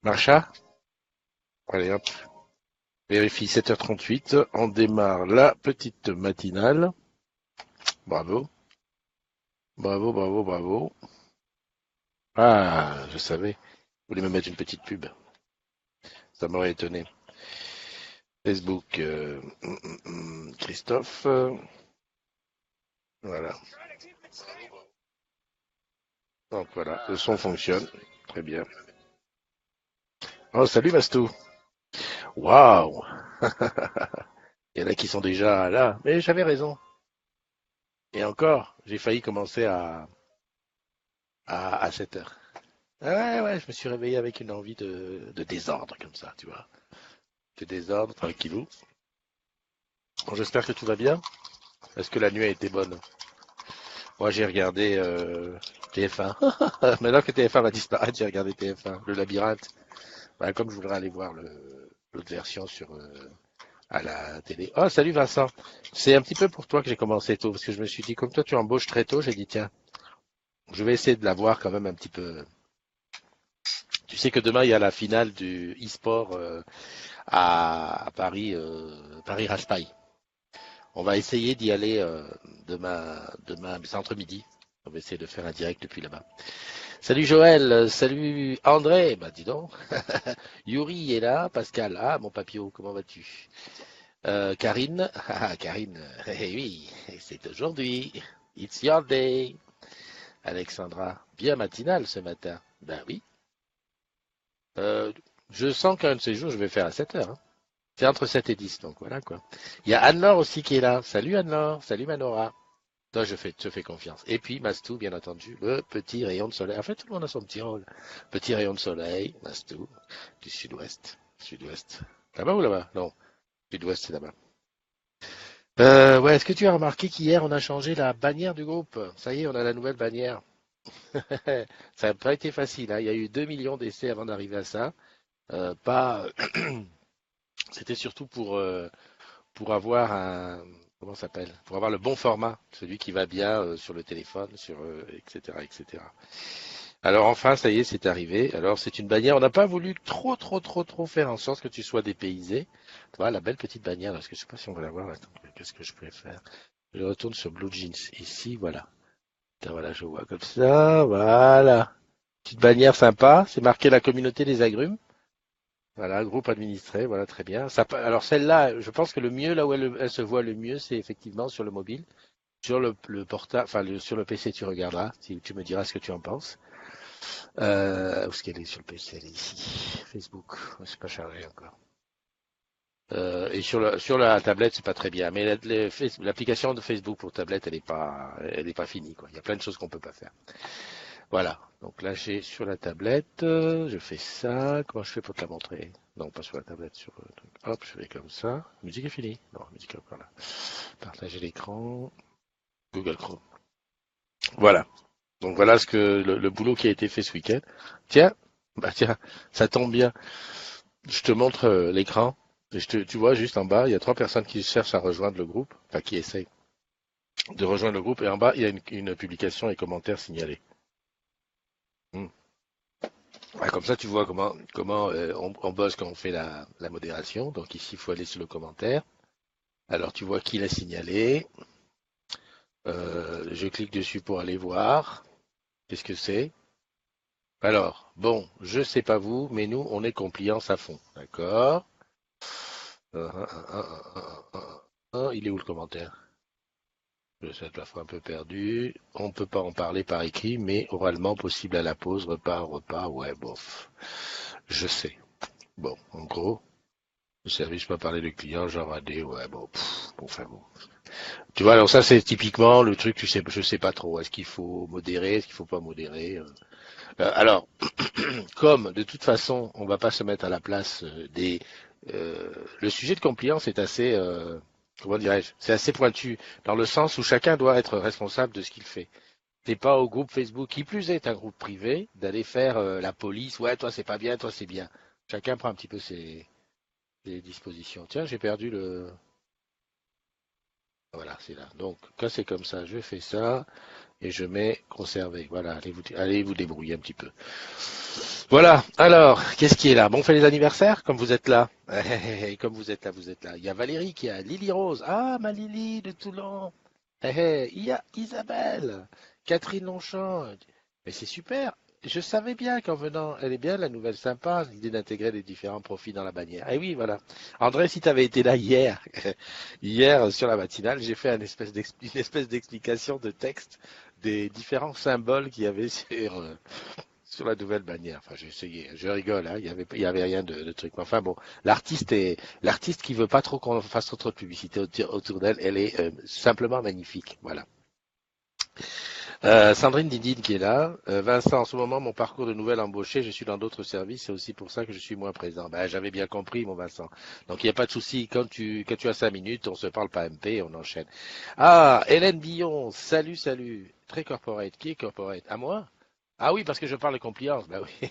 Marcha, allez hop, vérifie 7h38, on démarre la petite matinale. Bravo, bravo, bravo, bravo. Ah, je savais, vous voulez me mettre une petite pub, ça m'aurait étonné. Facebook, Christophe, voilà. Donc voilà, le son fonctionne, très bien. Oh, salut Mastou. Waouh. Il y en a qui sont déjà là, mais j'avais raison. Et encore, j'ai failli commencer à 7 heures. Ah ouais, ouais, je me suis réveillé avec une envie de désordre comme ça, tu vois. De désordre, tranquillou. Bon, j'espère que tout va bien. Est-ce que la nuit a été bonne? Moi, j'ai regardé TF1. Maintenant que TF1 va disparaître, j'ai regardé TF1, le labyrinthe. Bah, comme je voudrais aller voir l'autre version à la télé. Oh, salut Vincent. C'est un petit peu pour toi que j'ai commencé tôt, parce que je me suis dit, comme toi tu embauches très tôt, j'ai dit, tiens, je vais essayer de la voir quand même un petit peu. Tu sais que demain, il y a la finale du e-sport à Paris, Paris-Raspail. On va essayer d'y aller demain, c'est entre midi. On va essayer de faire un direct depuis là-bas. Salut Joël, salut André, bah dis donc. Yuri est là, Pascal, ah mon papillon, comment vas-tu? Karine, Karine, oui, c'est aujourd'hui. It's your day. Alexandra, bien matinale ce matin. Ben oui. Euh, je sens qu'un de ces jours, je vais faire à 7 heures. Hein. C'est entre 7 et 10, donc voilà quoi. Il y a Anne-Laure aussi qui est là. Salut Anne-Laure, salut Manora. Toi, te fais confiance. Et puis Mastou, bien entendu, le petit rayon de soleil. En fait, tout le monde a son petit rôle. Petit rayon de soleil, Mastou, du sud-ouest. Sud-ouest. Là-bas ou là-bas? Non, sud-ouest, c'est là-bas. Ouais, est-ce que tu as remarqué qu'hier, on a changé la bannière du groupe? Ça y est, on a la nouvelle bannière. Ça n'a pas été facile, hein. Il y a eu 2 millions d'essais avant d'arriver à ça. Pas, c'était surtout pour avoir comment ça s'appelle? Pour avoir le bon format, celui qui va bien sur le téléphone, etc., etc. Alors enfin, ça y est, c'est arrivé. Alors c'est une bannière. On n'a pas voulu trop faire en sorte que tu sois dépaysé. Tu vois, la belle petite bannière, là, parce que je sais pas si on va la voir. Attends, qu'est-ce que je peux faire? Je retourne sur Blue Jeans. Ici, voilà. Tiens, voilà, je vois comme ça. Voilà. Petite bannière sympa. C'est marqué la communauté des agrumes. Voilà, groupe administré. Voilà, très bien. Alors celle-là, je pense que le mieux, là où elle se voit le mieux, c'est effectivement sur le mobile. Sur le portable, enfin sur le PC, tu regarderas. Tu me diras ce que tu en penses. Où est-ce qu'elle est sur le PC? Elle est ici. Facebook. C'est pas chargé encore. Et sur la tablette, c'est pas très bien. Mais l'application de Facebook pour tablette, elle est pas finie, quoi. Il y a plein de choses qu'on peut pas faire. Voilà. Donc là, j'ai sur la tablette, je fais ça. Comment je fais pour te la montrer? Non, pas sur la tablette, sur le truc. Hop, je fais comme ça. La musique est finie. Non, la musique est encore là. Partager l'écran. Google Chrome. Voilà. Donc voilà le boulot qui a été fait ce week-end. Tiens, bah tiens, ça tombe bien. Je te montre l'écran. Tu vois juste en bas, il y a 3 personnes qui cherchent à rejoindre le groupe, enfin qui essayent de rejoindre le groupe. Et en bas, il y a une publication et commentaires signalés. Hmm. Ouais, comme ça, tu vois comment on bosse quand on fait la modération. Donc ici, il faut aller sur le commentaire. Alors tu vois qui l'a signalé. Je clique dessus pour aller voir. Qu'est-ce que c'est? Alors, bon, je sais pas vous, mais nous, on est compliance à fond. D'accord? Il est où le commentaire? Je vais être la fois un peu perdu. On ne peut pas en parler par écrit, mais oralement possible à la pause, repas, ouais, bof. Je sais. Bon, en gros, le service pas parler de client, genre AD, ouais, bon, bon, enfin bon. Tu vois, alors ça c'est typiquement le truc, tu sais, je sais pas trop. Est-ce qu'il faut modérer, est-ce qu'il faut pas modérer? Alors, comme de toute façon, on va pas se mettre à la place le sujet de compliance est assez, comment dirais-je, c'est assez pointu dans le sens où chacun doit être responsable de ce qu'il fait. T'es pas au groupe Facebook, qui plus est un groupe privé, d'aller faire la police. Ouais, toi c'est pas bien, toi c'est bien. Chacun prend un petit peu ses dispositions. Tiens, j'ai perdu le. Voilà, c'est là. Donc, quand c'est comme ça, je fais ça et je mets conserver. Voilà, allez vous débrouiller un petit peu. Voilà, alors, qu'est-ce qui est là? Bon, on fait les anniversaires, comme vous êtes là. Comme vous êtes là, vous êtes là. Il y a Valérie qui a Lily Rose. Ah, ma Lily de Toulon. Il y a Isabelle, Catherine Longchamp. Mais c'est super. Je savais bien qu'en venant, elle est bien la nouvelle sympa, l'idée d'intégrer les différents profils dans la bannière. Et oui, voilà. André, si tu avais été là hier, hier sur la matinale, j'ai fait une espèce d'explication de texte des différents symboles qu'il y avait sur la nouvelle bannière. Enfin, j'ai essayé. Je rigole, hein. Il y avait rien de truc. Mais enfin bon, l'artiste qui veut pas trop qu'on fasse trop de publicité autour d'elle. Elle est simplement magnifique. Voilà. Sandrine Didine qui est là. Vincent, en ce moment, mon parcours de nouvelle embauchée, je suis dans d'autres services. C'est aussi pour ça que je suis moins présent. Ben, j'avais bien compris, mon Vincent. Donc, il n'y a pas de souci. Quand tu as 5 minutes, on se parle pas MP, on enchaîne. Ah, Hélène Billon. Salut, salut. Très corporate. Qui est corporate? À moi? Ah oui, parce que je parle de compliance. Bah oui.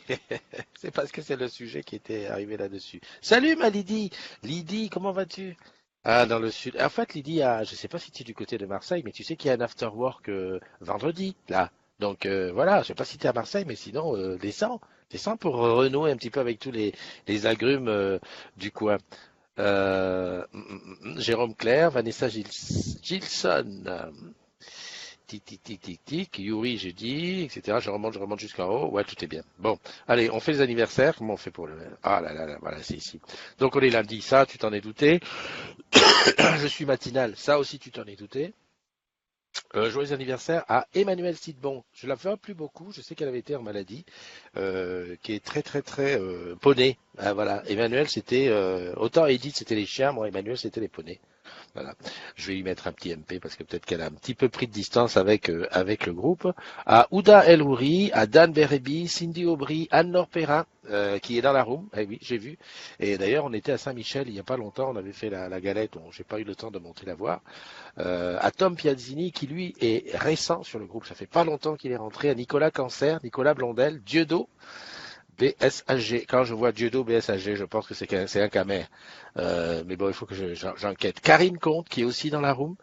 C'est parce que c'est le sujet qui était arrivé là-dessus. Salut, ma Lydie. Lydie, comment vas-tu? Ah, dans le sud. En fait, Lydie, je sais pas si tu es du côté de Marseille, mais tu sais qu'il y a un after work vendredi, là. Donc voilà, je sais pas si tu es à Marseille, mais sinon, descends pour renouer un petit peu avec tous les agrumes du coin. Jérôme Claire, Vanessa Gilson, tic, tic, tic, tic, tic, Yuri, j'ai dit, etc. Je remonte jusqu'en haut. Ouais, tout est bien. Bon, allez, on fait les anniversaires. Comment on fait pour le... Ah là là là, voilà, c'est ici. Donc on est lundi, ça, tu t'en es douté. Je suis matinal, ça aussi tu t'en es douté. Joyeux anniversaire à Emmanuel Sidbon. Je la vois plus beaucoup, je sais qu'elle avait été en maladie, qui est très très très poney. Ah, voilà, Emmanuel c'était autant Edith c'était les chiens, moi Emmanuel c'était les poneys. Voilà. Je vais lui mettre un petit MP parce que peut-être qu'elle a un petit peu pris de distance avec le groupe. À Ouda El Ouri, à Dan Berebi, Cindy Aubry, Anne-Laure Perrin, qui est dans la room. Eh oui, j'ai vu. Et d'ailleurs, on était à Saint-Michel il n'y a pas longtemps. On avait fait la galette. Bon, j'ai pas eu le temps de monter la voir. À Tom Piazzini, qui lui est récent sur le groupe. Ça fait pas longtemps qu'il est rentré. À Nicolas Cancer, Nicolas Blondel, Dieudo. BSAG. Quand je vois Dieudo BSAG, je pense que c'est un camère. Mais bon, il faut que j'enquête. Karine Comte, qui est aussi dans la room.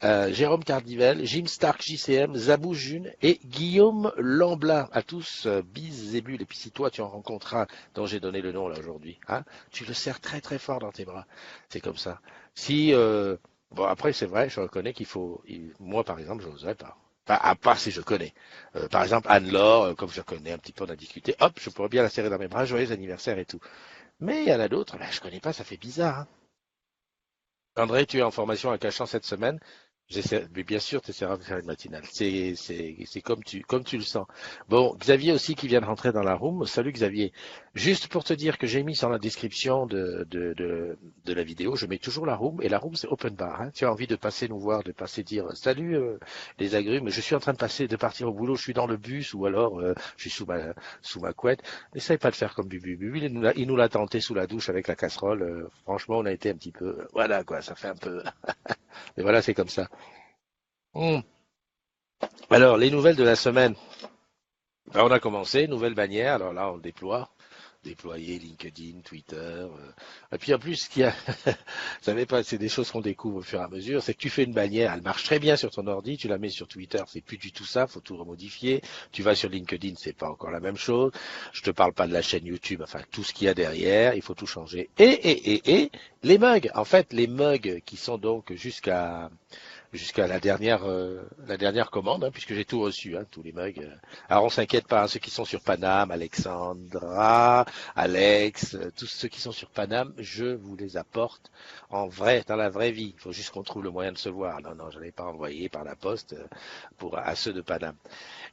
Jérôme Cardivel, Jim Stark JCM, Zabou June et Guillaume Lamblin. À tous, bis et bulles. Et puis si toi tu en rencontres un dont j'ai donné le nom là aujourd'hui, hein, tu le serres très très fort dans tes bras. C'est comme ça. Si bon après c'est vrai, je reconnais moi par exemple, je n'oserais pas. Enfin, à part si je connais. Par exemple, Anne-Laure, comme je connais un petit peu, on a discuté, hop, je pourrais bien la serrer dans mes bras, joyeux anniversaire et tout. Mais il y en a d'autres, ben, je connais pas, ça fait bizarre. Hein. André, tu es en formation à Cachan cette semaine. Mais bien sûr, tu essaieras de faire une matinale. C'est comme tu le sens. Bon, Xavier aussi qui vient de rentrer dans la room. Salut Xavier. Juste pour te dire que j'ai mis dans la description de la vidéo, je mets toujours la room et la room c'est open bar. Hein. Tu as envie de passer nous voir, de passer dire salut les agrumes. Je suis en train de partir au boulot. Je suis dans le bus ou alors je suis sous ma couette. N'essaye pas de faire comme Bubu. Bubu il nous l'a tenté sous la douche avec la casserole. Franchement, on a été un petit peu, voilà quoi, ça fait un peu. Mais voilà, c'est comme ça. Hmm. Alors, les nouvelles de la semaine. Ben, on a commencé, nouvelle bannière. Alors là, on déploie. Déployer LinkedIn, Twitter. Et puis en plus, ce qu'il y a, vous savez pas, c'est des choses qu'on découvre au fur et à mesure, c'est que tu fais une bannière, elle marche très bien sur ton ordi, tu la mets sur Twitter, c'est plus du tout ça, faut tout remodifier. Tu vas sur LinkedIn, c'est pas encore la même chose. Je te parle pas de la chaîne YouTube, enfin tout ce qu'il y a derrière, il faut tout changer. Et les mugs, en fait, les mugs qui sont donc jusqu'à la dernière commande, hein, puisque j'ai tout reçu, hein, tous les mugs. Alors on s'inquiète pas, hein, ceux qui sont sur Paname, Alexandra, Alex, tous ceux qui sont sur Paname, je vous les apporte en vrai, dans la vraie vie. Il faut juste qu'on trouve le moyen de se voir. Non, non, je n'allais pas envoyer par la poste à ceux de Paname.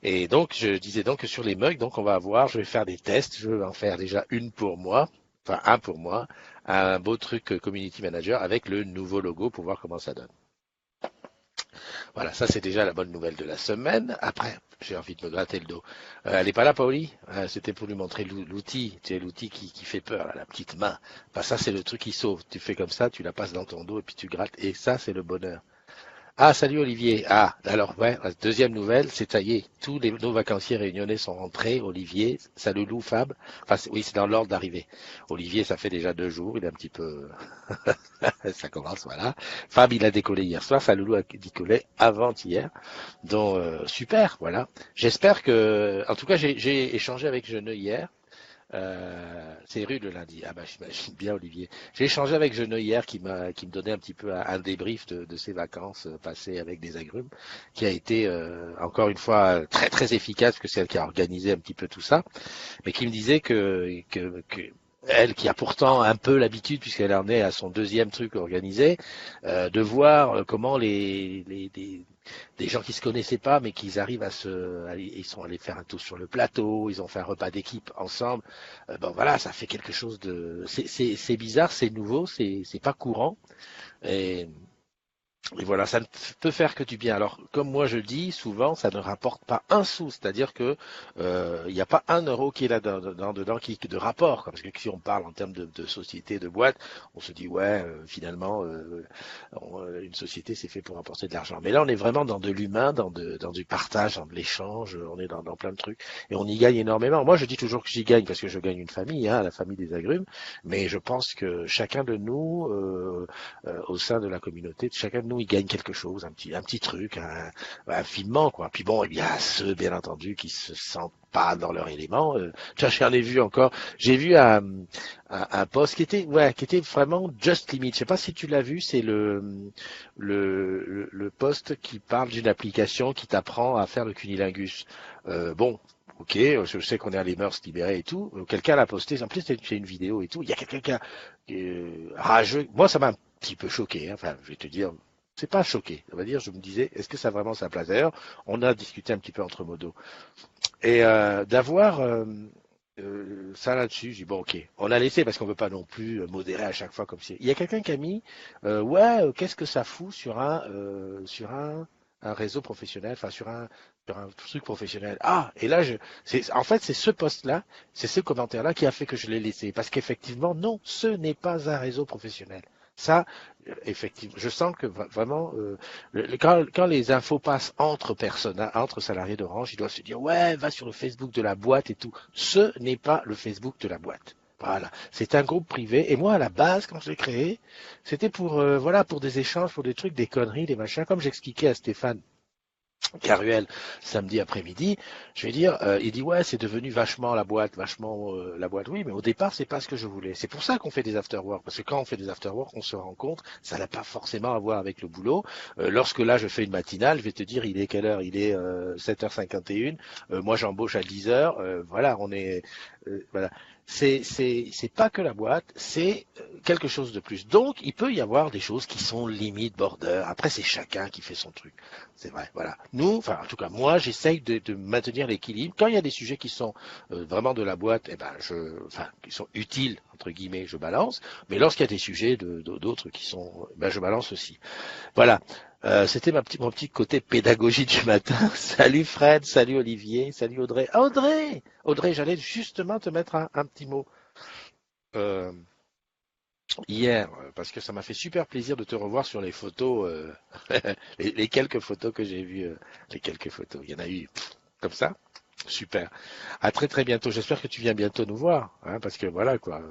Et donc je disais donc que sur les mugs, donc je vais faire des tests, je vais en faire déjà une pour moi. Enfin, un pour moi, un beau truc Community Manager avec le nouveau logo pour voir comment ça donne. Voilà, ça c'est déjà la bonne nouvelle de la semaine. Après, j'ai envie de me gratter le dos. Elle n'est pas là, Paoli. C'était pour lui montrer l'outil. Tu sais, l'outil qui fait peur, là, la petite main. Bah, ça, c'est le truc qui sauve. Tu fais comme ça, tu la passes dans ton dos et puis tu grattes. Et ça, c'est le bonheur. Ah, salut Olivier. Ah, alors, ouais, la deuxième nouvelle, c'est ça y est, nos vacanciers réunionnais sont rentrés. Olivier, Saloulou, Fab. Enfin, oui, c'est dans l'ordre d'arrivée. Olivier, ça fait déjà 2 jours, il est un petit peu, ça commence, voilà. Fab, il a décollé hier soir, Saloulou a décollé avant-hier. Donc, super, voilà. J'espère que, en tout cas, j'ai échangé avec Jeuneux hier. C'est rude le lundi. Ah bah j'imagine bien Olivier. J'ai échangé avec Jeuneux hier qui me donnait un petit peu un débrief de ses vacances passées avec des agrumes, qui a été encore une fois très très efficace parce que c'est elle qui a organisé un petit peu tout ça, mais qui me disait que elle qui a pourtant un peu l'habitude puisqu'elle en est à son deuxième truc organisé, de voir comment des gens qui se connaissaient pas, mais qui arrivent ils sont allés faire un tour sur le plateau, ils ont fait un repas d'équipe ensemble. Bon voilà, ça fait quelque chose c'est bizarre, c'est nouveau, c'est pas courant. Et et voilà, ça ne peut faire que du bien. Alors, comme moi je dis, souvent, ça ne rapporte pas un sou, c'est-à-dire que il n'y a pas 1 euro qui est là dedans de rapport, quoi. Parce que si on parle en termes de société, de boîte, on se dit ouais, finalement, une société c'est fait pour apporter de l'argent. Mais là, on est vraiment dans de l'humain, dans du partage, dans de l'échange, on est dans plein de trucs et on y gagne énormément. Moi, je dis toujours que j'y gagne parce que je gagne une famille, hein, la famille des agrumes, mais je pense que chacun de nous au sein de la communauté, chacun de nous, il gagne quelque chose, un petit truc, infiniment, quoi. Puis bon, il y a ceux, bien entendu, qui se sentent pas dans leur élément. Tu vois, j'en ai vu encore. J'ai vu un post qui était vraiment just limit. Je sais pas si tu l'as vu, c'est le post qui parle d'une application qui t'apprend à faire le cunilingus. Bon, ok, je sais qu'on est à les mœurs libérées et tout. Quelqu'un l'a posté, en plus c'est une vidéo et tout. Il y a quelqu'un qui a rageux. Moi, ça m'a un petit peu choqué, hein. Enfin, je vais te dire, c'est pas choqué. On va dire, je me disais, est-ce que ça a vraiment sa place? D'ailleurs, on a discuté un petit peu entre modos. Et d'avoir ça là-dessus, j'ai dit bon ok, on a laissé parce qu'on veut pas non plus modérer à chaque fois comme si. Il y a quelqu'un qui a mis ouais, qu'est-ce que ça fout sur un réseau professionnel, enfin sur un truc professionnel. Ah, et là en fait c'est ce post-là, c'est ce commentaire-là qui a fait que je l'ai laissé parce qu'effectivement non, ce n'est pas un réseau professionnel. Ça, effectivement, je sens que vraiment, quand les infos passent entre personnes, hein, entre salariés d'Orange, ils doivent se dire ouais, va sur le Facebook de la boîte et tout. Ce n'est pas le Facebook de la boîte. Voilà, c'est un groupe privé. Et moi, à la base, quand je l'ai créé, c'était pour voilà, pour des échanges, pour des trucs, des conneries, des machins. Comme j'expliquais à Stéphane Caruel samedi après-midi, je vais dire, il dit ouais, c'est devenu vachement la boîte, vachement la boîte. Oui, mais au départ, c'est pas ce que je voulais. C'est pour ça qu'on fait des after-work, parce que quand on fait des after-work, on se rencontre, ça n'a pas forcément à voir avec le boulot. Lorsque là, je fais une matinale, je vais te dire, il est quelle heure? Il est 7h51. Moi, j'embauche à 10h. Voilà, on est voilà. C'est pas que la boîte, c'est quelque chose de plus. Donc, il peut y avoir des choses qui sont limite border. Après, c'est chacun qui fait son truc. C'est vrai, voilà. Nous, enfin, en tout cas, moi, j'essaye de maintenir l'équilibre. Quand il y a des sujets qui sont vraiment de la boîte, eh ben, enfin, qui sont utiles entre guillemets, je balance. Mais lorsqu'il y a des sujets d'autres qui sont, ben, je balance aussi. Voilà. C'était mon petit côté pédagogie du matin. Salut Fred, salut Olivier, salut Audrey. Ah, Audrey, Audrey, j'allais justement te mettre un petit mot. Euh, Hier, parce que ça m'a fait super plaisir de te revoir sur les photos, les quelques photos que j'ai vues, les quelques photos. Il y en a eu comme ça. Super. À très très bientôt. J'espère que tu viens bientôt nous voir, hein, parce que voilà quoi.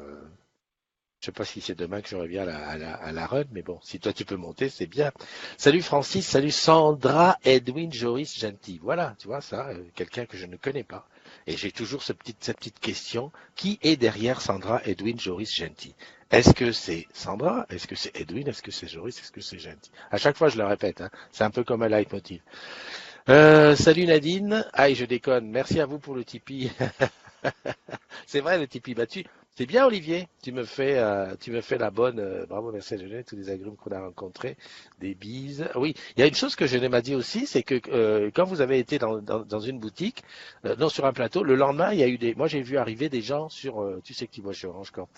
Je sais pas si c'est demain que je reviens à la run, mais bon, si toi tu peux monter, c'est bien. Salut Francis, salut Sandra, Edwin, Joris, Gentil. Voilà, tu vois ça, quelqu'un que je ne connais pas. Et j'ai toujours cette petite question. Qui est derrière Sandra, Edwin, Joris, Gentil? Est-ce que c'est Sandra? Est-ce que c'est Edwin? Est-ce que c'est Joris? Est-ce que c'est Gentil? À chaque fois, je le répète, hein, c'est un peu comme un leitmotiv. Salut Nadine. Aïe, je déconne. Merci à vous pour le Tipeee. C'est vrai, le Tipeee battu. C'est bien, Olivier. Tu me fais la bonne. Bravo, merci à Genève, tous les agrumes qu'on a rencontrés. Des bises. Oui, il y a une chose que Genève m'a dit aussi, c'est que quand vous avez été dans une boutique, non sur un plateau, le lendemain, il y a eu des. Moi, j'ai vu arriver des gens sur. Tu sais que tu vois chez Orange quand.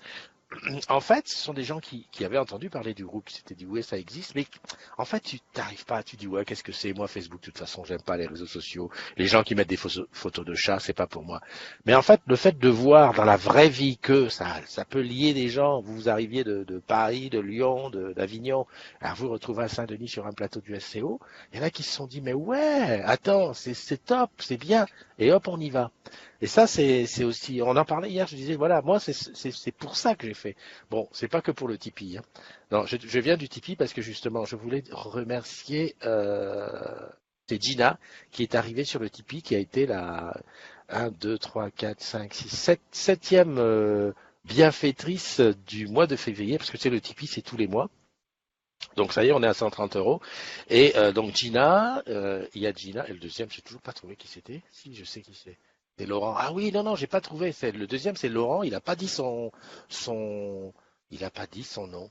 En fait, ce sont des gens qui avaient entendu parler du groupe, qui s'étaient dit ouais ça existe, mais en fait tu t'arrives pas, tu dis ouais qu'est-ce que c'est, moi Facebook de toute façon j'aime pas les réseaux sociaux, les gens qui mettent des photos de chats c'est pas pour moi. Mais en fait le fait de voir dans la vraie vie que ça peut lier des gens, vous arriviez de Paris, de Lyon, d'Avignon, alors vous vous retrouvez à Saint-Denis sur un plateau du SCO, il y en a qui se sont dit mais ouais attends c'est top, c'est bien et hop on y va. Et ça, c'est aussi, on en parlait hier, je disais, voilà, moi, c'est pour ça que j'ai fait. Bon, c'est pas que pour le Tipeee, hein. Non, je viens du Tipeee parce que justement, je voulais remercier, c'est Gina qui est arrivée sur le Tipeee, qui a été la 1, 2, 3, 4, 5, 6, 7, septième bienfaitrice du mois de février, parce que c'est le Tipeee, c'est tous les mois. Donc ça y est, on est à 130 euros. Et donc Gina, il y a Gina, et le deuxième, j'ai toujours pas trouvé qui c'était. Si, je sais qui c'est. C'est Laurent. Ah oui, non, non, j'ai pas trouvé. Le deuxième, c'est Laurent. Il a pas dit il a pas dit son nom.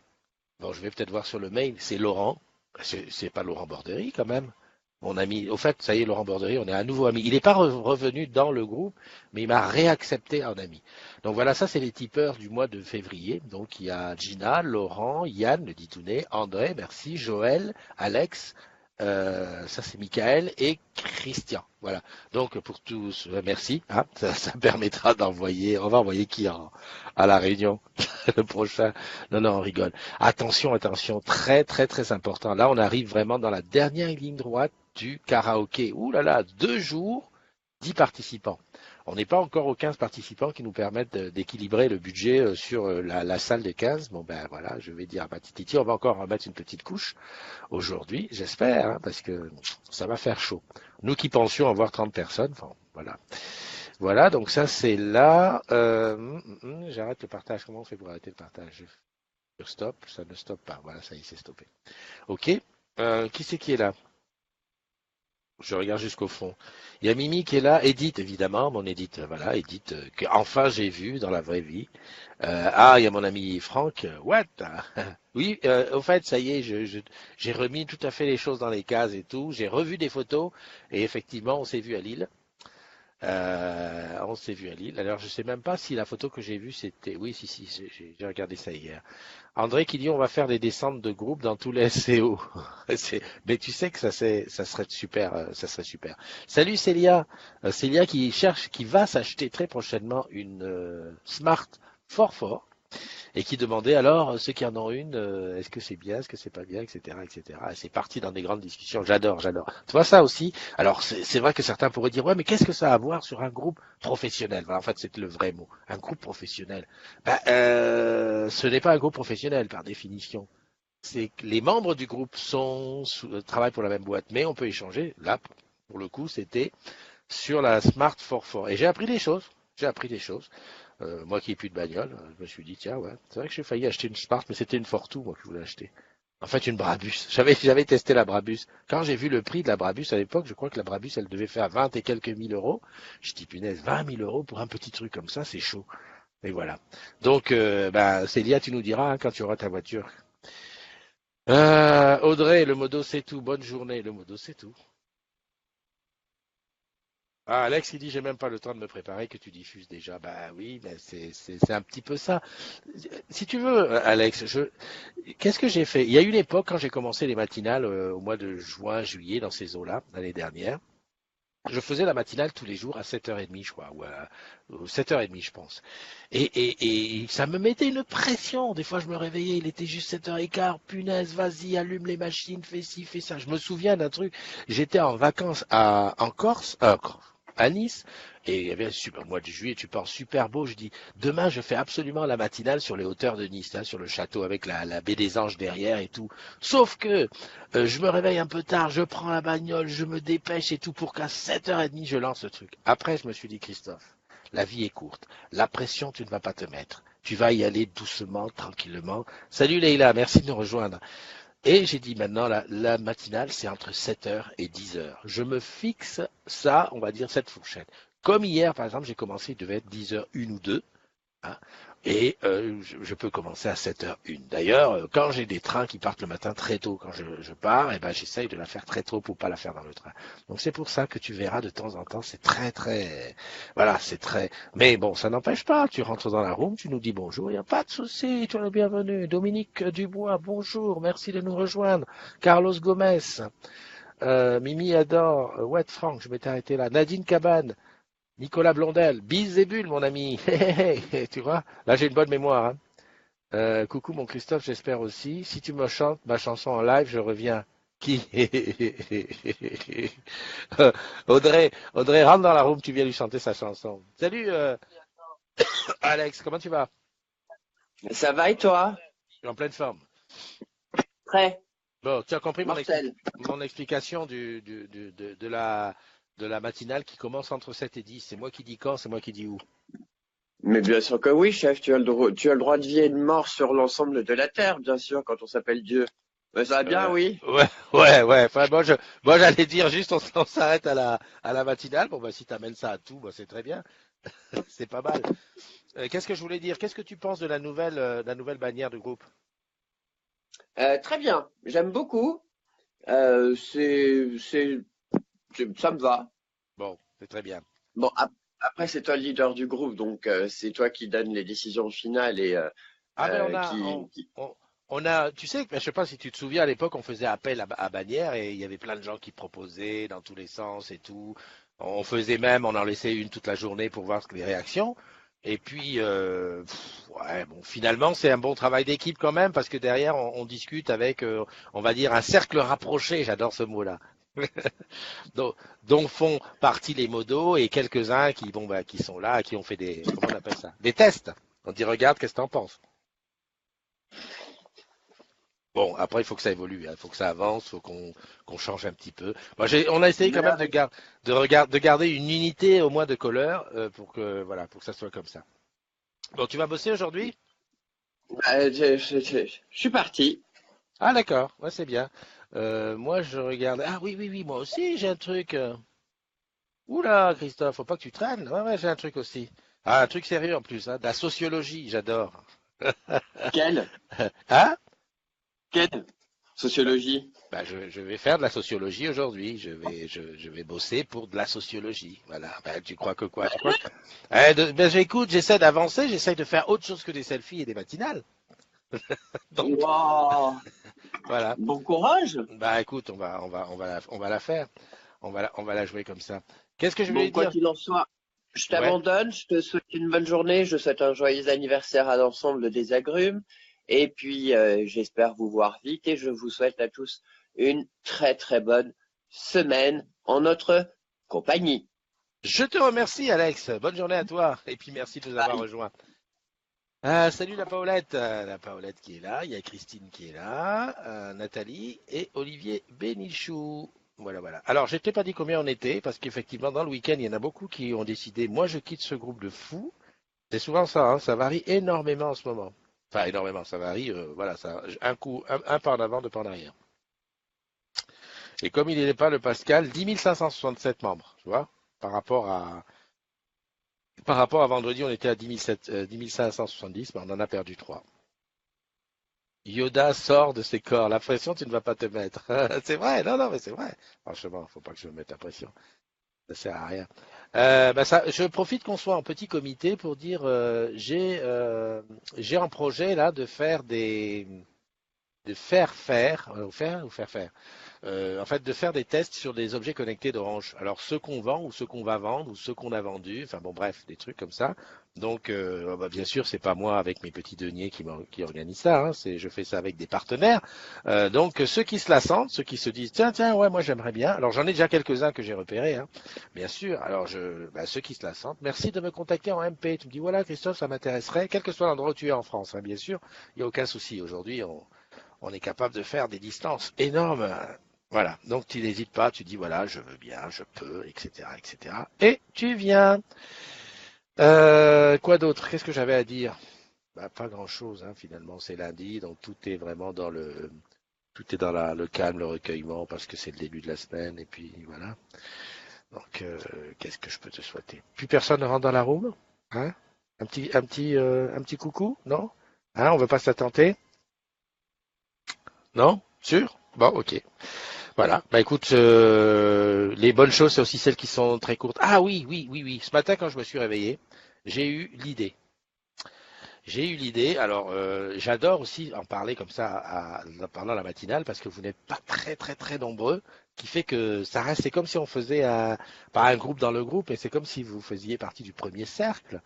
Bon, je vais peut-être voir sur le mail. C'est Laurent. C'est pas Laurent Bordery quand même. Mon ami. Au fait, ça y est, Laurent Bordery, on est à nouveau amis. Il n'est pas revenu dans le groupe, mais il m'a réaccepté en ami. Donc voilà, ça c'est les tipeurs du mois de février. Donc il y a Gina, Laurent, Yann, le Ditounet, André, merci, Joël, Alex, ça c'est Michael et Christian. Voilà. Donc pour tous, merci. Hein, ça permettra d'envoyer. On va envoyer qui à la réunion le prochain. Non, non, on rigole. Attention, attention, très très très important. Là, on arrive vraiment dans la dernière ligne droite du karaoké. Ouh là là, 2 jours, 10 participants. On n'est pas encore aux 15 participants qui nous permettent d'équilibrer le budget sur la salle des 15. Bon ben voilà, je vais dire à ma Titi, on va encore remettre une petite couche aujourd'hui, j'espère, hein, parce que ça va faire chaud. Nous qui pensions avoir 30 personnes, enfin, voilà. Voilà, donc ça c'est là. J'arrête le partage. Comment on fait pour arrêter le partage? Sur stop, ça ne stoppe pas. Voilà, ça y est, c'est stoppé. Ok. Qui c'est qui est là? Je regarde jusqu'au fond. Il y a Mimi qui est là, Edith évidemment, mon Edith, voilà, Edith, que enfin j'ai vu dans la vraie vie. Il y a mon ami Franck, what? Oui, au fait, ça y est, j'ai remis tout à fait les choses dans les cases et tout. J'ai revu des photos et effectivement, on s'est vu à Lille. On s'est vu à Lille. Alors, je sais même pas si la photo que j'ai vue, c'était. Oui, si, j'ai regardé ça hier. André qui dit on va faire des descentes de groupe dans tous les SCO. Mais tu sais que ça serait super, ça serait super. Salut Célia, Célia qui va s'acheter très prochainement une Smart fort et qui demandait alors ceux qui en ont une, est-ce que c'est bien, est-ce que c'est pas bien, etc., etc. Et c'est parti dans des grandes discussions. J'adore. Tu vois ça aussi. Alors c'est vrai que certains pourraient dire ouais, mais qu'est-ce que ça a à voir sur un groupe professionnel? En fait, c'est le vrai mot. Un groupe professionnel. Ce n'est pas un groupe professionnel par définition. C'est que les membres du groupe travaillent pour la même boîte, mais on peut échanger. Là, pour le coup, c'était sur la Smart 44. Et j'ai appris des choses. J'ai appris des choses. Moi qui n'ai plus de bagnole, je me suis dit, tiens, ouais, c'est vrai que j'ai failli acheter une Smart, mais c'était une Fortwo, moi, que je voulais acheter. En fait, une Brabus. J'avais testé la Brabus. Quand j'ai vu le prix de la Brabus à l'époque, je crois que la Brabus, elle devait faire 20 et quelques mille euros. Je dis, punaise, 20 000 euros pour un petit truc comme ça, c'est chaud. Et voilà. Donc, Célia, tu nous diras hein, quand tu auras ta voiture. Audrey, le modo c'est tout. Bonne journée. Le modo c'est tout. Ah, Alex, il dit, j'ai même pas le temps de me préparer, que tu diffuses déjà. Bah oui, mais c'est un petit peu ça. Si tu veux, Alex, qu'est-ce que j'ai fait? Il y a une époque, quand j'ai commencé les matinales au mois de juin, juillet, dans ces eaux-là, l'année dernière, je faisais la matinale tous les jours à 7h30, je crois, ou 7h30, je pense. Et ça me mettait une pression. Des fois, je me réveillais, il était juste 7h15, punaise, vas-y, allume les machines, fais ci, fais ça. Je me souviens d'un truc. J'étais en vacances en Corse, à Nice, et il y avait un super mois de juillet, tu penses super beau. Je dis, demain, je fais absolument la matinale sur les hauteurs de Nice, là, sur le château, avec la baie des Anges derrière et tout. Sauf que je me réveille un peu tard, je prends la bagnole, je me dépêche et tout pour qu'à 7h30, je lance le truc. Après, je me suis dit, Christophe, la vie est courte. La pression, tu ne vas pas te mettre. Tu vas y aller doucement, tranquillement. Salut Leïla, merci de nous rejoindre. Et j'ai dit maintenant, la matinale, c'est entre 7h et 10h. Je me fixe ça, on va dire, cette fourchette. Comme hier, par exemple, j'ai commencé, il devait être 10h1 ou 2. Hein. Et je peux commencer à 7h01. D'ailleurs, quand j'ai des trains qui partent le matin très tôt, quand je pars, eh ben, j'essaye de la faire très tôt pour pas la faire dans le train. Donc c'est pour ça que tu verras de temps en temps, c'est très, voilà, c'est très, mais bon, ça n'empêche pas, tu rentres dans la room, tu nous dis bonjour, il n'y a pas de souci, tu es le bienvenu. Dominique Dubois, bonjour, merci de nous rejoindre. Carlos Gomez, Mimi adore, Wet Frank, je m'étais arrêté là. Nadine Cabane, Nicolas Blondel, bise et bulles, mon ami. Tu vois, là j'ai une bonne mémoire. Hein. Coucou mon Christophe, j'espère aussi. Si tu me chantes ma chanson en live, je reviens. Qui? Audrey, rentre dans la room, tu viens lui chanter sa chanson. Salut Alex, comment tu vas? Ça va et toi? Je suis en pleine forme. Très Bon, tu as compris mortel. mon explication de la matinale qui commence entre 7 et 10. C'est moi qui dis quand, c'est moi qui dis où. Mais bien sûr que oui, chef, tu as le droit de vie et de mort sur l'ensemble de la Terre, bien sûr, quand on s'appelle Dieu. Mais ça va bien, oui. Ouais. Enfin, moi, j'allais dire juste, on s'arrête à la matinale. Bon, bah, si t'amènes ça à tout, bah, c'est très bien. C'est pas mal. Qu'est-ce que je voulais dire? Qu'est-ce que tu penses de la nouvelle bannière du groupe? Très bien, j'aime beaucoup. Ça me va. Bon, c'est très bien. Bon, après, c'est toi le leader du groupe, donc c'est toi qui donne les décisions finales et Ah ben on a, tu sais, je sais pas si tu te souviens à l'époque, on faisait appel à bannière et il y avait plein de gens qui proposaient dans tous les sens et tout. On faisait même, on en laissait une toute la journée pour voir les réactions. Et puis, ouais, bon, finalement, c'est un bon travail d'équipe quand même parce que derrière, on discute avec, on va dire, un cercle rapproché. J'adore ce mot-là. dont, dont font partie les modos et quelques-uns qui, bon, bah, qui sont là, qui ont fait des, comment on appelle ça, des tests. On dit, regarde, qu'est-ce que t'en penses? Bon, après, il faut que ça évolue, hein. Il faut que ça avance, il faut qu'on change un petit peu. Moi, on a essayé quand mais même de garder une unité au moins de couleur pour que voilà, pour que ça soit comme ça. Bon, tu vas bosser aujourd'hui? je suis parti. Ah, d'accord, ouais, c'est bien. Moi, je regarde. Ah oui, moi aussi, j'ai un truc. Oula, Christophe, faut pas que tu traînes. Ouais, j'ai un truc aussi. Ah, un truc sérieux en plus, hein, de la sociologie, j'adore. Quelle? Hein? Quelle? Sociologie. Bah, je vais faire de la sociologie aujourd'hui. Je vais bosser pour de la sociologie. Voilà. Bah, tu crois que quoi? Tu crois que... j'écoute, j'essaie d'avancer, j'essaie de faire autre chose que des selfies et des matinales. Donc, Wow. voilà. Bon courage. Bah, écoute, on va la faire. On va la jouer comme ça. Qu'est-ce que je voulais Bon, quoi dire? qu'il en soit, je Ouais. t'abandonne, je te souhaite une bonne journée, je souhaite un joyeux anniversaire à l'ensemble des agrumes, et puis j'espère vous voir vite, et je vous souhaite à tous une très très bonne semaine en notre compagnie. Je te remercie, Alex. Bonne journée à toi. Et puis merci de nous avoir Bye. rejoints. Salut la Paolette qui est là, il y a Christine qui est là, Nathalie et Olivier Bénichou. Voilà. Alors, je t'ai pas dit combien on était, parce qu'effectivement, dans le week-end, il y en a beaucoup qui ont décidé, moi, je quitte ce groupe de fous. C'est souvent ça, hein, ça varie énormément en ce moment. Enfin, énormément, ça varie, voilà, ça, un pas en avant, deux pas en arrière. Et comme il n'est pas le Pascal, 10 567 membres, tu vois, par rapport à, par rapport à vendredi, on était à 10 570, mais on en a perdu 3. Yoda sort de ses corps. La pression, tu ne vas pas te mettre. C'est vrai, non, mais c'est vrai. Franchement, faut pas que je me mette la pression. Ça sert à rien. Je profite qu'on soit en petit comité pour dire, j'ai en projet là de faire faire. En fait, de faire des tests sur des objets connectés d'Orange. Alors, ceux qu'on vend ou ceux qu'on va vendre ou ceux qu'on a vendus, enfin bon, bref, des trucs comme ça. Donc, bien sûr, c'est pas moi avec mes petits deniers qui organise ça. Hein, je fais ça avec des partenaires. Donc, ceux qui se la sentent, ceux qui se disent, tiens, ouais, moi j'aimerais bien. Alors, j'en ai déjà quelques-uns que j'ai repérés, hein, bien sûr. Alors, ceux qui se la sentent, merci de me contacter en MP. Tu me dis, voilà, Christophe, ça m'intéresserait, quel que soit l'endroit où tu es en France, hein, bien sûr. Il n'y a aucun souci. Aujourd'hui, on est capable de faire des distances énormes. Voilà, donc tu n'hésites pas, tu dis voilà, je veux bien, je peux, etc., etc. Et tu viens. Quoi d'autre? Qu'est-ce que j'avais à dire? Bah, pas grand-chose, hein, finalement. C'est lundi, donc tout est vraiment tout est dans le calme, le recueillement, parce que c'est le début de la semaine, et puis voilà. Donc, qu'est-ce que je peux te souhaiter? Plus personne ne rentre dans la room, hein? Un petit coucou? Non? Hein, on veut pas se la tenter? Non? Sûr? Bon, ok. Voilà. Bah écoute, les bonnes choses, c'est aussi celles qui sont très courtes. Ah oui, oui, oui, oui. Ce matin, quand je me suis réveillé, j'ai eu l'idée. J'ai eu l'idée. Alors, j'adore aussi en parler comme ça pendant la matinale parce que vous n'êtes pas très, très, très nombreux, qui fait que ça reste. C'est comme si on faisait pas un groupe dans le groupe, mais c'est comme si vous faisiez partie du premier cercle.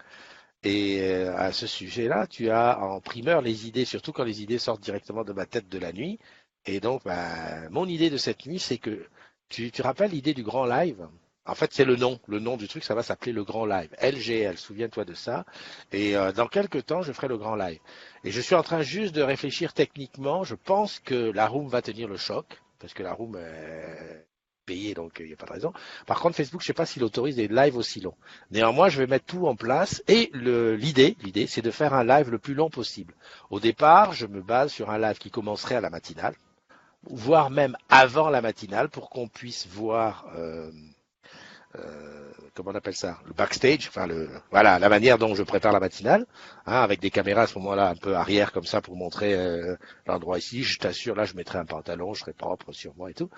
Et à ce sujet-là, tu as en primeur les idées, surtout quand les idées sortent directement de ma tête de la nuit. Et donc, bah, mon idée de cette nuit, c'est que tu rappelles l'idée du grand live? En fait, c'est le nom. Le nom du truc, ça va s'appeler le grand live. LGL, souviens-toi de ça. Et dans quelques temps, je ferai le grand live. Et je suis en train juste de réfléchir techniquement. Je pense que la room va tenir le choc, parce que la room est payée, donc il n'y a pas de raison. Par contre, Facebook, je ne sais pas s'il autorise des lives aussi longs. Néanmoins, je vais mettre tout en place et l'idée, c'est de faire un live le plus long possible. Au départ, je me base sur un live qui commencerait à la matinale, voire même avant la matinale, pour qu'on puisse voir comment on appelle ça, le backstage, enfin voilà, la manière dont je prépare la matinale, hein, avec des caméras à ce moment-là un peu arrière comme ça pour montrer l'endroit ici. Je t'assure, là, je mettrai un pantalon, je serai propre sur moi et tout.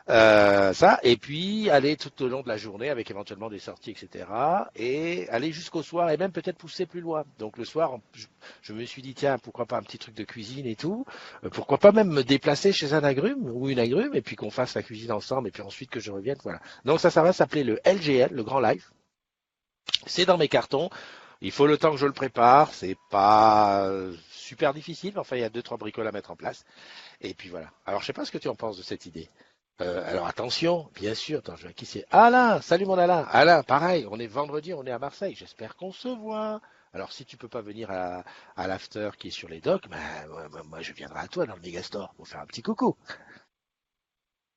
Ça, et puis aller tout au long de la journée avec éventuellement des sorties, etc. Et aller jusqu'au soir et même peut-être pousser plus loin. Donc le soir, je me suis dit, tiens, pourquoi pas un petit truc de cuisine et tout. Pourquoi pas même me déplacer chez un agrume ou une agrume et puis qu'on fasse la cuisine ensemble et puis ensuite que je revienne. Voilà. Donc ça va s'appeler le LGL, le Grand Live. C'est dans mes cartons. Il faut le temps que je le prépare. C'est pas super difficile, mais enfin il y a deux trois bricoles à mettre en place. Et puis voilà. Alors je sais pas ce que tu en penses de cette idée. Alors attention, bien sûr, attends, je vois qui c'est. Alain, salut mon Alain. Alain, pareil, on est vendredi, on est à Marseille. J'espère qu'on se voit. Alors si tu peux pas venir à l'after qui est sur les docks, ben, moi je viendrai à toi dans le Megastore pour faire un petit coucou.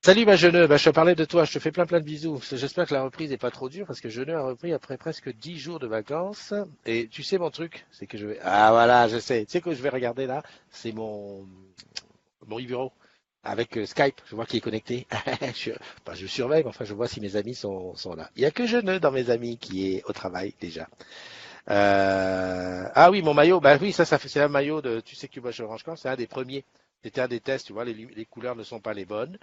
Salut ma jeune, je te parlais de toi, je te fais plein de bisous. J'espère que la reprise n'est pas trop dure parce que Jeuneux a repris après presque 10 jours de vacances. Et tu sais mon truc, c'est que je vais. Ah voilà, je sais. Tu sais que je vais regarder là, c'est mon e-bureau avec Skype, je vois qu'il est connecté. Je surveille, mais enfin je vois si mes amis sont là. Il n'y a que Jeuneux dans mes amis qui est au travail déjà. Ah oui, mon maillot, bah oui, c'est un maillot de, tu sais que moi je Orange Camp, c'est un des premiers. C'était un des tests, tu vois, les couleurs ne sont pas les bonnes.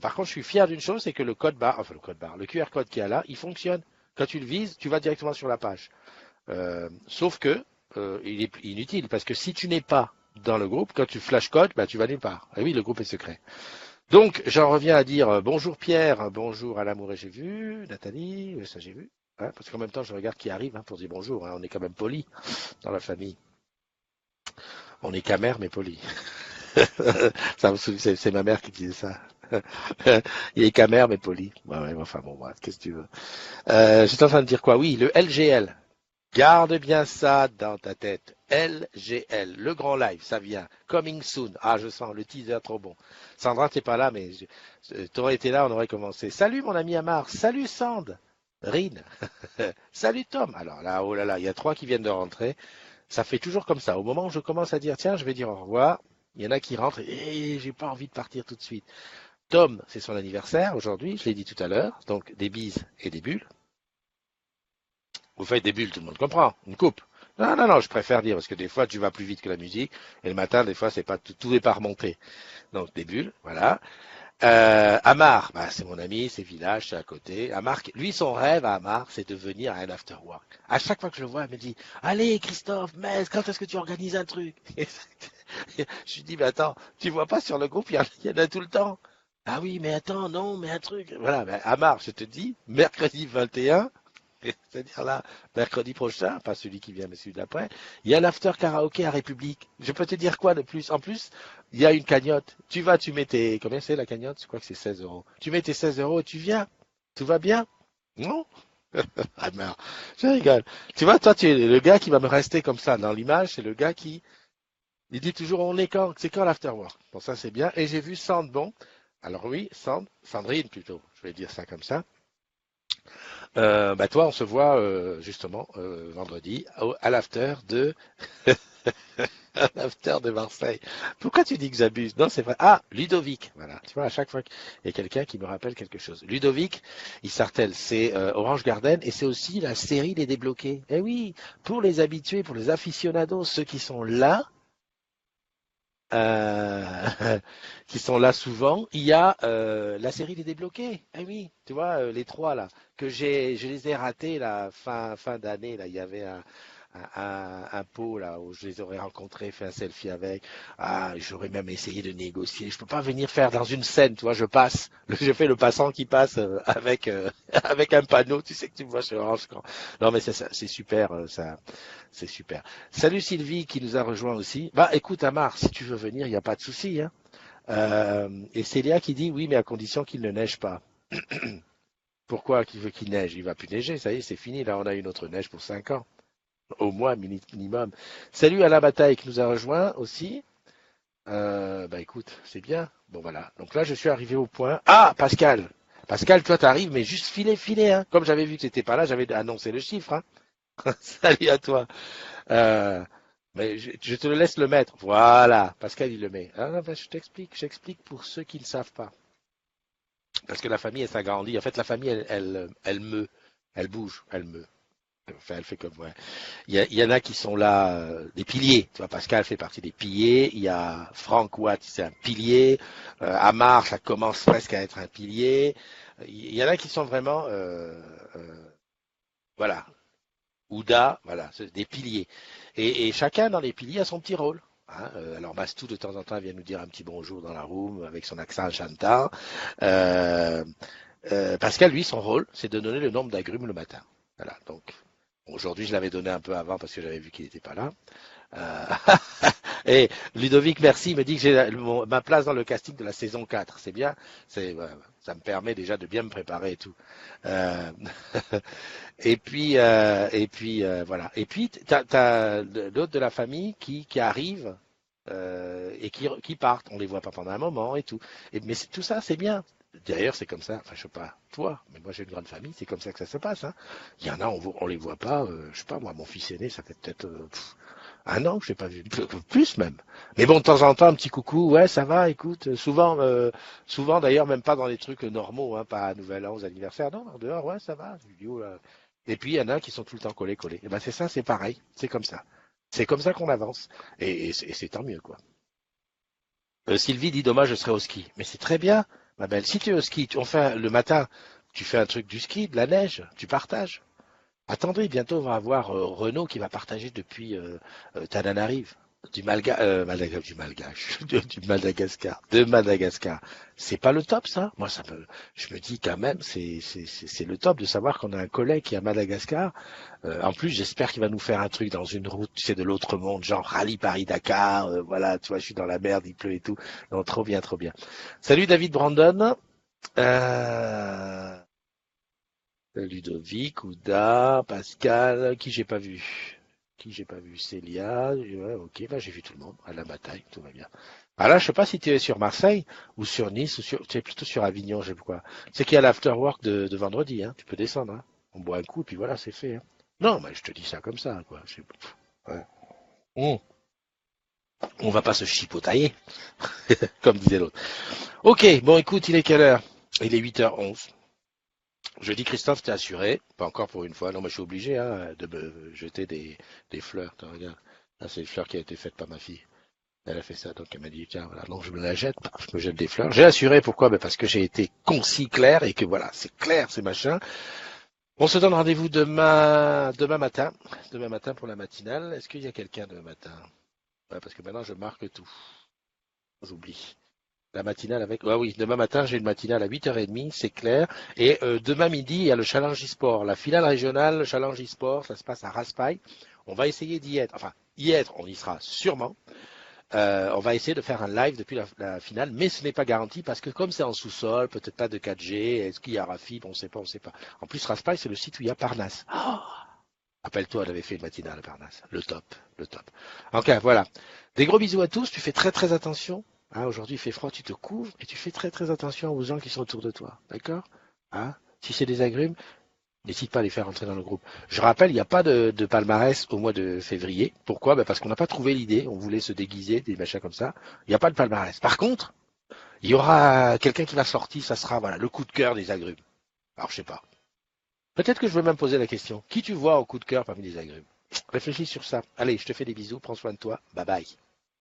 Par contre, je suis fier d'une chose, c'est que le QR code qu'il y a là, il fonctionne. Quand tu le vises, tu vas directement sur la page. Sauf que il est inutile parce que si tu n'es pas dans le groupe, quand tu flash code, bah tu vas nulle part. Et oui, le groupe est secret. Donc, j'en reviens à dire bonjour Pierre, bonjour à l'amour et j'ai vu, Nathalie, ça j'ai vu. Hein, parce qu'en même temps, je regarde qui arrive pour dire bonjour. Hein, on est quand même poli dans la famille. On est camère mais poli. C'est ma mère qui disait ça. Il est camère mais poli. Ouais, enfin bon, bref, qu'est-ce que tu veux. J'étais en train de dire quoi? Oui, le LGL. Garde bien ça dans ta tête. LGL, le grand live, ça vient. Coming soon. Ah, je sens le teaser trop bon. Sandra, t'es pas là, mais t'aurais été là, on aurait commencé. Salut mon ami Amar. Salut Sand. Rin. Salut Tom. Alors là, oh là là, il y a trois qui viennent de rentrer. Ça fait toujours comme ça. Au moment où je commence à dire, tiens, je vais dire au revoir, il y en a qui rentrent et j'ai pas envie de partir tout de suite. Tom, c'est son anniversaire aujourd'hui, je l'ai dit tout à l'heure, donc des bises et des bulles. Vous faites des bulles, tout le monde comprend, une coupe. Non, non, non, je préfère dire, parce que des fois, tu vas plus vite que la musique, et le matin, des fois, c'est pas tout n'est pas remonté. Donc, des bulles, voilà. Amar, bah, c'est mon ami, c'est village, c'est à côté. Amar, lui, son rêve à Amar, c'est de venir à un after work. À chaque fois que je le vois, il me dit, allez, Christophe, mais quand est-ce que tu organises un truc? Je lui dis, mais attends, tu vois pas sur le groupe, il y en a tout le temps. Ah oui, mais attends, non, mais un truc. Voilà, ben, Amar, je te dis, mercredi 21, c'est-à-dire là, mercredi prochain, pas celui qui vient, mais celui d'après, il y a l'after karaoké à République. Je peux te dire quoi de plus? En plus, il y a une cagnotte. Tu vas, tu mets tes, combien c'est la cagnotte? Je crois que c'est 16 euros. Tu mets tes 16 euros et tu viens. Tout va bien? Non? Ah merde, je rigole. Tu vois, toi, tu es le gars qui va me rester comme ça dans l'image, c'est le gars qui, il dit toujours, on est quand? C'est quand l'afterwork? Bon, ça c'est bien. Et j'ai vu Sandbon. Alors oui, Sandrine plutôt, je vais dire ça comme ça. Bah toi, on se voit justement vendredi à l'after de L'after de Marseille. Pourquoi tu dis que j'abuse? Non, c'est vrai. Ah, Ludovic. Voilà. Tu vois, à chaque fois qu'il y a quelqu'un qui me rappelle quelque chose. Ludovic, il s'artelle. C'est Orange Garden et c'est aussi la série Les Débloqués. Eh oui, pour les habitués, pour les aficionados, ceux qui sont là, qui sont là souvent, il y a la série Les Débloqués. Eh oui, tu vois, les trois là, je les ai ratés la fin d'année. Là, il y avait un pot là où je les aurais rencontrés, fait un selfie avec. Ah, j'aurais même essayé de négocier. Je peux pas venir faire dans une scène, tu vois, je passe, je fais le passant qui passe avec avec un panneau. Tu sais que tu me vois sur Orange. Non, mais c'est super, ça, c'est super. Salut Sylvie qui nous a rejoint aussi. Bah, écoute Amar, si tu veux venir, il n'y a pas de souci, hein. Et Célia qui dit oui, mais à condition qu'il ne neige pas. Pourquoi qu'il veut qu'il neige? Il va plus neiger, ça y est, c'est fini. Là, on a une autre neige pour 5 ans. Au moins, minimum. Salut Alain Bataille qui nous a rejoint aussi. Bah écoute, c'est bien. Bon voilà. Donc là, je suis arrivé au point. Ah, Pascal. Pascal, toi, t'arrives, mais juste filer, hein. Comme j'avais vu que t'étais pas là, j'avais annoncé le chiffre, hein. Salut à toi. Euh, mais je te le laisse le mettre. Voilà. Pascal, il le met. Ah, non, bah, j'explique pour ceux qui ne savent pas. Parce que la famille, elle s'agrandit. En fait, la famille, elle meut. Elle bouge. Elle meut. Enfin, elle fait comme moi. Il y en a qui sont là, des piliers. Tu vois, Pascal fait partie des piliers. Il y a Frank Watt, c'est un pilier. Amar, ça commence presque à être un pilier. Il y en a qui sont vraiment, voilà, Ouda, voilà, c'est des piliers. Et chacun dans les piliers a son petit rôle. Hein. Alors Mastou de temps en temps vient nous dire un petit bonjour dans la room avec son accent chantant. Euh, Pascal, lui, son rôle, c'est de donner le nombre d'agrumes le matin. Voilà, donc aujourd'hui, je l'avais donné un peu avant parce que j'avais vu qu'il n'était pas là. Euh, et Ludovic, merci, il me dit que j'ai ma place dans le casting de la saison 4. C'est bien, ça me permet déjà de bien me préparer et tout. Euh, voilà. Et puis, t'as l'autre de la famille qui arrive et qui partent. On les voit pas pendant un moment et tout. Mais tout ça, c'est bien. D'ailleurs, c'est comme ça. Enfin, je sais pas toi, mais moi j'ai une grande famille. C'est comme ça que ça se passe. Hein. Il y en a, on les voit pas. Je sais pas moi, mon fils aîné, ça fait peut-être un an que je l'ai pas vu, plus même. Mais bon, de temps en temps, un petit coucou. Ouais, ça va. Écoute, souvent d'ailleurs, même pas dans les trucs normaux, hein, pas à Nouvel An, aux anniversaires. Non, en dehors, ouais, ça va. Je dis, oh là. Et puis il y en a qui sont tout le temps collés. Et ben c'est ça, c'est pareil. C'est comme ça. C'est comme ça qu'on avance. Et c'est tant mieux, quoi. Sylvie dit dommage, je serai au ski. Mais c'est très bien, ma belle. Si tu es au ski, le matin, tu fais un truc du ski, de la neige, tu partages. Attendez, bientôt on va avoir Renault qui va partager depuis Tananarive, du Malgache, du Madagascar, de Madagascar. C'est pas le top ça? Moi je me dis quand même, c'est le top de savoir qu'on a un collègue qui est à Madagascar. En plus, j'espère qu'il va nous faire un truc dans une route, tu sais, de l'autre monde, genre rallye Paris-Dakar. Voilà, tu vois, je suis dans la merde, il pleut et tout. Non, trop bien, trop bien. Salut David Brandon. Euh, Ludovic, Ouda, Pascal, qui j'ai pas vu. Qui j'ai pas vu, Célia, ouais, ok, bah j'ai vu tout le monde à la bataille, tout va bien. Ah là, je sais pas si tu es sur Marseille ou sur Nice ou tu es plutôt sur Avignon, je sais pas quoi. C'est qu'il y a l'afterwork de vendredi, hein. Tu peux descendre, hein. On boit un coup et puis voilà, c'est fait. Hein. Non, mais je te dis ça comme ça, quoi. Ouais. On va pas se chipotailler, comme disait l'autre. Ok, bon, écoute, il est quelle heure? Il est 8h11. Je dis Christophe, t'es assuré, pas encore pour une fois. Non, moi je suis obligé hein, de me jeter des fleurs. Attends, regarde, là c'est une fleur qui a été faite par ma fille. Elle a fait ça, donc elle m'a dit tiens voilà, donc je me la jette, je me jette des fleurs. J'ai assuré pourquoi? Ben parce que j'ai été concis, clair et que voilà, c'est clair, c'est machin. On se donne rendez-vous demain matin pour la matinale. Est-ce qu'il y a quelqu'un demain matin? Ouais, parce que maintenant je marque tout, j'oublie. La matinale avec. Ah oui, demain matin, j'ai une matinale à 8h30, c'est clair. Et demain midi, il y a le Challenge e-sport. La finale régionale, le Challenge e-sport, ça se passe à Raspail. On va essayer d'y être. Enfin, y être, on y sera sûrement. On va essayer de faire un live depuis la finale, mais ce n'est pas garanti parce que comme c'est en sous-sol, peut-être pas de 4G, est-ce qu'il y aura fibre, on ne sait pas, on ne sait pas. En plus, Raspail, c'est le site où il y a Parnasse. Oh rappelle-toi, elle avait fait une matinale à Parnasse. Le top, le top. Ok, voilà. Des gros bisous à tous. Tu fais très très attention. Hein, aujourd'hui, il fait froid, tu te couvres et tu fais très très attention aux gens qui sont autour de toi. D'accord? Hein? Si c'est des agrumes, N'hésite pas à les faire entrer dans le groupe. Je rappelle, il n'y a pas de palmarès au mois de février. Pourquoi? Parce qu'on n'a pas trouvé l'idée. On voulait se déguiser, des machins comme ça. Il n'y a pas de palmarès. Par contre, il y aura quelqu'un qui va sortir. Ça sera voilà le coup de cœur des agrumes. Alors je sais pas. Peut-être que je vais même poser la question. Qui tu vois au coup de cœur parmi les agrumes? Réfléchis sur ça. Allez, je te fais des bisous. Prends soin de toi. Bye bye.